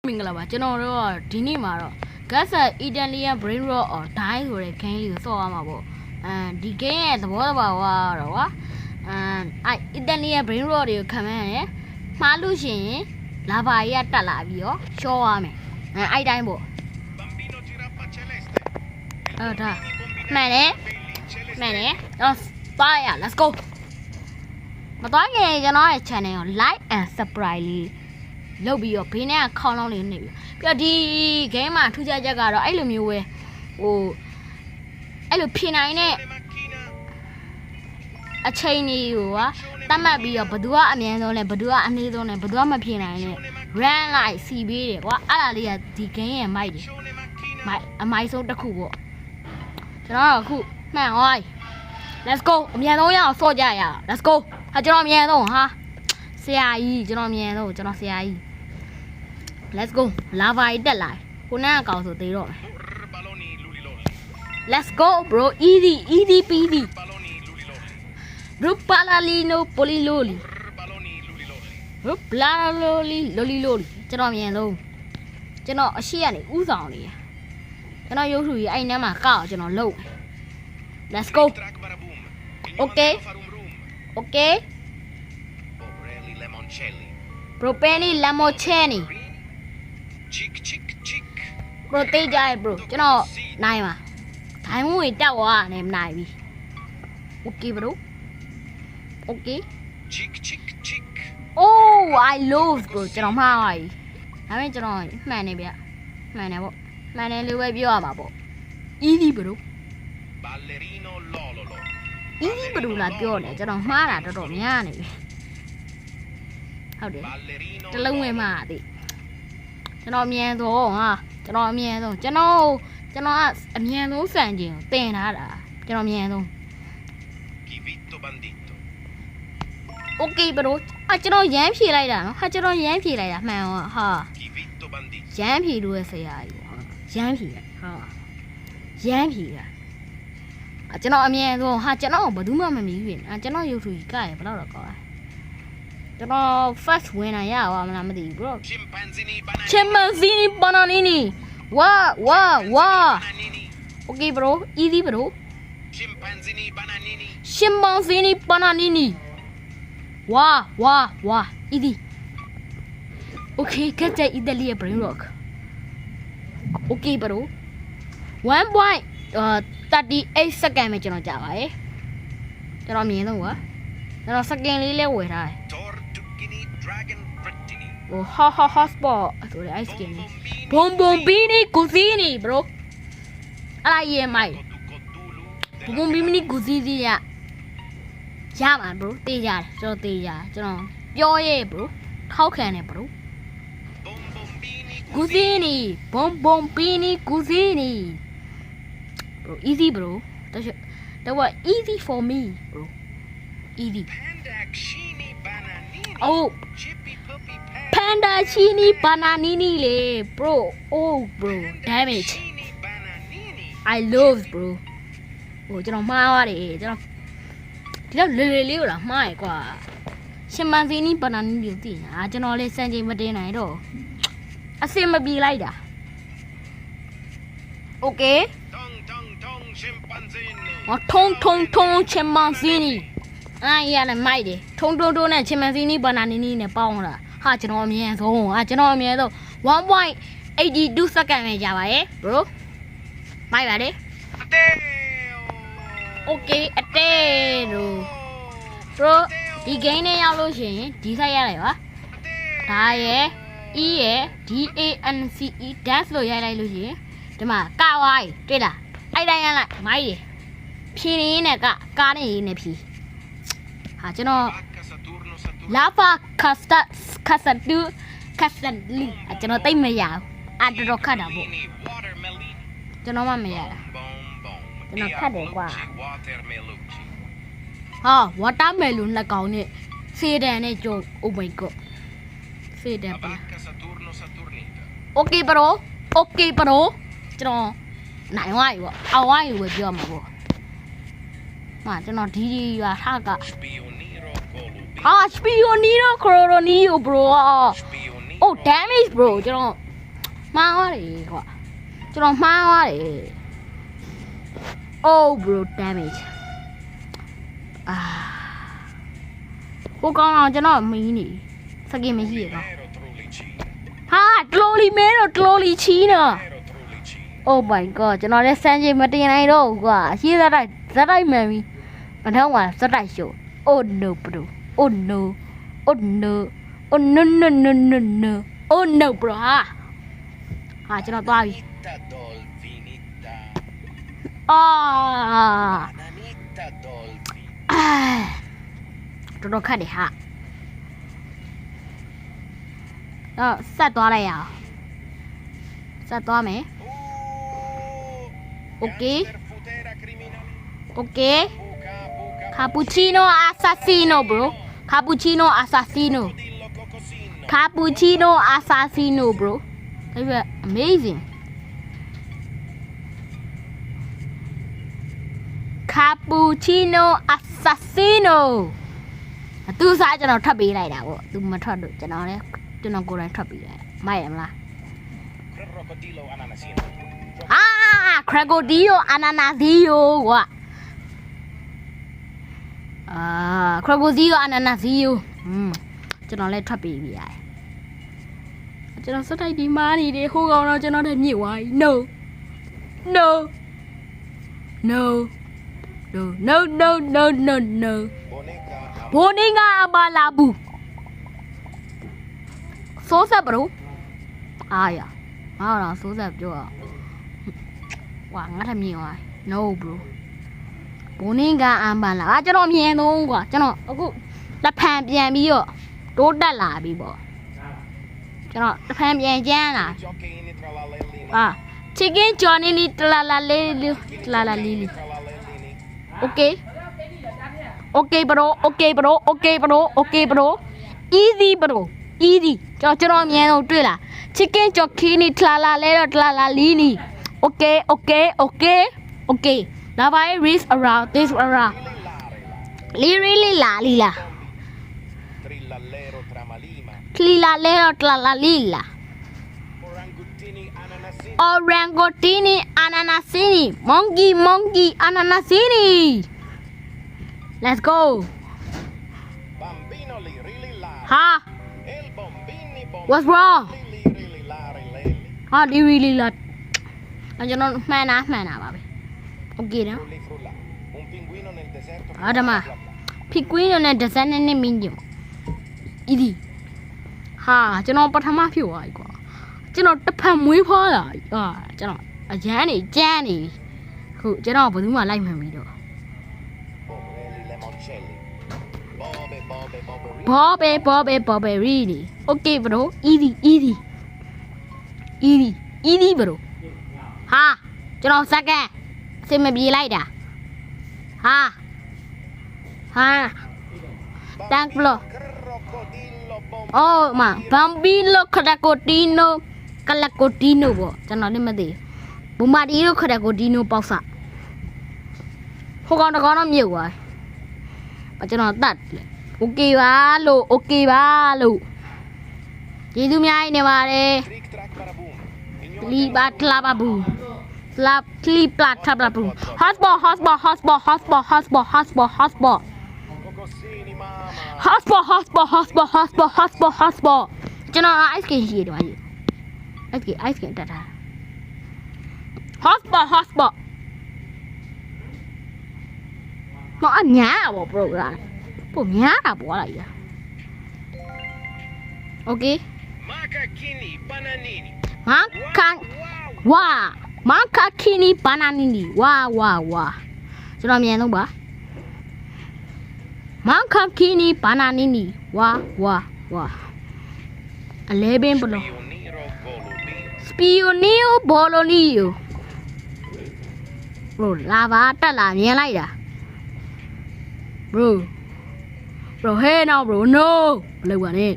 မင်္ဂလာပါကျွန်တော်တို့ဒီနေ့မှာတော့ Gas Italian Brain Rot or Die ဆိုတဲ့ game လေးကိုဆော့ရမှာပေါ့ဒီ game ရဲ့သဘောတဘာဝကတော့ကွာItalian Brain Rot တွေကိုခံမှန်းရတယ်မှားလို့ရှိရင်လာဘာကြီးကတက်လာပြီးတော့ရှော့ရမယ်အဲ့တိုင်းပေါ့ဒါမှန်တယ်တော့သွားရ let's go မသွားခင်ကျွန်တော်ရဲ့ channel ကို like and subscribe လေးလုပ်ပြီးတော့ဘေးနဲ့ခေါင်းလောင်းလေးနေပြီးတော့ဒီ game မှာထူးခြားချက်ကတော့အဲ့လိုမျိုးပဲဟိုအဲ့လိုဖြေနိုင်တဲ့အချိန်ကြီးကိုကတတ်မှတ်ပြီးတော့ဘသူကအမြဲဆုံးလဲဘသူကအနည်းဆုံးလဲဘသူကမဖြေနိုင်လဲ run like စီပေးတယ်ကွာအဲ့ဒါလေးကဒီ game ရဲ့မိုက်တယ်အမိုက်ဆုံးတစ်ခုပေါ့ကျွန်တော်အခုမှန်သွားပြီ let's go အမြန်ဆုံးရအောင်ဆော့ကြရအောင် let's go ဟာကျွန်တော်အမြန်ဆုံးဟာဆရာကြီးကျွန်တော်အမြန်ဆုံးကျွန်တော်ဆရာကြီး let's go လာဗာကြီးတက်လာခုနကအကောင်ဆိုသေးတော့မယ် let's go bro easy peasy bro palalino poliloli bro palaloli loliloli ကျွန်တော်အမြန်ဆုံးကျွန်တော်အရှိကနေဥဆောင်နေတယ်ကျွန်တော်ရုပ်ထုကြီးအဲ့နမ်းမှာကောက်ကျွန်တော်လုပ် let's go okay Propeni Lemoncelli Bro တေးကြရ bro ကျွန်တော်နိုင်ပါဒိုင်းဝင်တက်သွားနေမနိုင်ပြီ Okay bro Okay Oh I love bro ကျွန်တော်မှားပါပြီဒါပေမဲ့ကျွန်တော်မှန်နေဗျမှန်တယ်ပေါ့မှန်တယ်လို့ပဲပြောရမှာပေါ့ Easy bro Ballerino Lololo Easy bro လာပြောတယ်ကျွန်တော်မှားတာတော်တော်များနေပြီဟုတ်တယ်တလုံးဝင်မှာတိကျွန်တော်အမြန်ဆုံးဟာကျွန်တော်အမြန်ဆုံးကျွန်တော်ကအမြန်ဆုံးစံကျင်ကိုတင်ထားတာကျွန်တော်အမြန်ဆုံး Okay bro ကျွန်တော်ရမ်းဖြေလိုက်တာနော်ဟာကျွန်တော်ရမ်းဖြေလိုက်တာမှန်ဟာရမ်းဖြေလို့ရဆရာကြီးပေါ့ရမ်းဖြေဟာရမ်းဖြေတာကျွန်တော်အမြန်ဆုံးဟာကျွန်တော်ဘာမှမမီးဘူးကျွန်တော်ရုပ်ထူကြီးကရဘယ်တော့တော့ကောင်းကျွန်တော် first winner ရပါမလားမသိဘူး bro Chimpanzini bananini wow Okay bro easy bro Chimpanzini bananini wow easy Okay get the Italian brain rock Okay bro 1.38 second ပဲကျွန်တော်ကြာပါတယ်ကျွန်တော်မြင်တော့ကွာကျွန်တော် second လေးလဲဝယ်ထားတယ်ha sport ဆိုတဲ့ ice cream bombini cuisine bro အဲ့ဒါရေးမိုက် bombini cuisine ရမှာ bro တေးကြတယ်ကျွန်တော်တေးကြကျွန်တော်ပြောရဲ bro ထောက်ခံတယ် bro cuisine bombini cuisine bro easy bro that was easy for me bro easy oh Panda chini bananini le bro oh bro damage I love bro ဟိုကျွန်တော်မှားရတယ်ကျွန်တော်ဒီတော့လေလေးကိုလားမှားရကွာရှင်မန်စီနီဘနာနီကိုသိညာကျွန်တော်လည်းစံချိန်မတင်နိုင်တော့အစင်မပြေလိုက်တာ Okay ထုံရှင်မန်စီနီအဲ့ရလည်းမိုက်တယ်ထုံနဲ့ရှင်မန်စီနီဘနာနီနဲ့ပေါင်းတာဟာကျွန်တော်အမြင်ဆုံး1.82 second ပဲကြာပါရဲ့ bro မိုက်ပါလေ Okay အတဲတို့ bro ဒီ game နဲ့ရောက်လို့ရှိရင်ဒီဆိုင်ရတယ်ပါဒါရဲ့ E ရဲ့ DANCE dance လို့ရိုက်လိုက်လို့ရှိရင်ဒီမှာကာဝိုင်းတွေ့လားအဲ့တိုင်းရလိုက်မိုက်တယ်ဖြင်းနေနဲ့ကားနေနေဖြီးဟာကျွန်တော်Lava Casadu Casadu ကျွန်တော်တိတ်မရဘူးတော်ခတ်တာပေါ့ကျွန်တော်မှမရတာကျွန်တော်ခတ်တယ်ကွာဟာ watermelon လက်ကောင်နဲ့စေတန်နဲ့ကြုံ Oh my god စေတန်ပါ Okay bro ကျွန်တော်နိုင်ဝါပြီပေါ့အောင်ဝါပြီပဲပြောမှာပေါ့ဟာကျွန်တော်ဒီရွာထားကSpioniro Coronio bro Oh damage bro ကျွန်တော် မှားသွားတယ်ကွာကျွန်တော်မှားသွားတယ် Oh bro damage ဟိုကောင်အောင်ကျွန်တော်မင်းနေစကင်မရှိရတော့ဟာတလိုလီမဲတော့တလိုလီချီနော် Oh my god ကျွန်တော်လည်းစမ်းကြည့်မတင်နိုင်တော့ဘူးကွာရှင်းဇက်တိုက်မှန်ပြီမထောင်းပါဇက်တိုက်ရှို့ Oh no bro Oh no Oh no Oh no no no no no Oh no bro ဟာကျွန်တော်သွားပြီတော်တော်ခက်တယ်ဟာတော့ဆက်သွားလိုက်ရအောင်ဆက်သွားမယ် Okay Okay Cappuccino assassino bro Cappuccino assassino Cappuccino assassino bro That's amazing Cappuccino assassino သူစားကျွန်တော်ထပ်ပေးလိုက်တာပေါ့သူမထွက်လို့ကျွန်တော်လည်းကျွန်တော်ကိုယ်တိုင်ထွက်ပေးလိုက်မိုက်ရမလားcrocodilo ananasio ကွာcrocodilo ananasio ကျွန်တော်လည်းထွက်ပေးပြရတယ်ကျွန်တော်စတိုက်ဒီမားနေတယ်ဟိုကောင်တော့ကျွန်တော်လည်းမြစ်သွားပြီ no no no no no no no no no Boninga abalabu Sosa bro ya Mara sosa juga Wah ngata miwa No bro Boninga abala Aja no mien dong gua Jano aku Lapan pian biyo Toda lah bibo Jano lapan pian jan lah Chicken Johnny li Tlala lili Okay Okay bro Okay bro Okay bro Okay bro Easy bro Easy ကျွန်တော်မြင်တော့တွေ့လား Chicken jockey นี่ทลาลาလဲတော့ทลาลาလီနီ Okay Okay Okay Okay လာပါရဲ့ race around this around လီလာလီလာ Trillalero tralalila Orangutini ananasini Monkey ananasini Let's go Ha What's wrong Ha di really lot Anjono mana ba be Okay no Adama Pinguino nel deserto ne minyo Idi Ha ကျွန်တော်ပထမဖြစ်သွားပြီကွာကျွန်တော်တစ်ဖက်မွေးဖွားလာကျွန်တော်အရန်နေကြမ်းနေခုကျွန်တော်ဘယ်သူမှလိုက်မှန်ပြီတော့ဘောဘေရီနီ Okay bro easy bro ဟာကျွန်တော်စက္ကန့်အစင်မပြေလိုက်တာဟာ Thank you Oh ma Bambino Crocodilo Calacodino ပေါ့ကျွန်တော်လည်းမသိဘူး Bumadino Crocodilo ပေါက်စဟိုကောင်တကောင်တော့မြုပ်သွားကျွန်တော်တတ်တယ် Okay ပါလို့ကျေးဇူးများနေပါတယ်လီဘာတလာဘာဘူးလာကလီပလာထပ်လာဘူး Hotspotကျွန်တော် ice cream ရှိတယ်ပါကြီး ice cream တက်တာ Hotspot မအညာဘော bro လားပုံညာတာပေါ်လာကြီး Okay Macachini bananini Macachini bananini ဝကျွန်တော်မြန်လို့ပါMacachini bananini ဝ11 bro Spionio bololio bro လာပါတက်လာမြင်လိုက်တာ bro hey now bro no ဘယ်လိုပါလဲ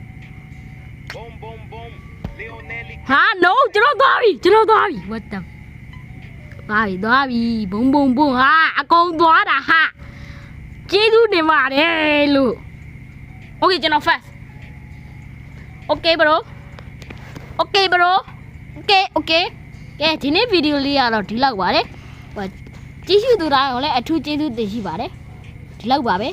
ဟာ no ကျွန်တော်သွားပြီ what the သွားပြီဘုံဟာအကုန်သွားတာဟာကျေးဇူးတင်ပါတယ်လို့ Okay ကျွန်တော် fast Okay bro okay ကဲဒီနေ့ဗီဒီယိုလေးကတော့ဒီလောက်ပါလေကြည့်ရှုသူတိုင်းကိုလည်းအထူးကျေးဇူးတင်ရှိပါတယ်ဒီလောက်ပါပဲ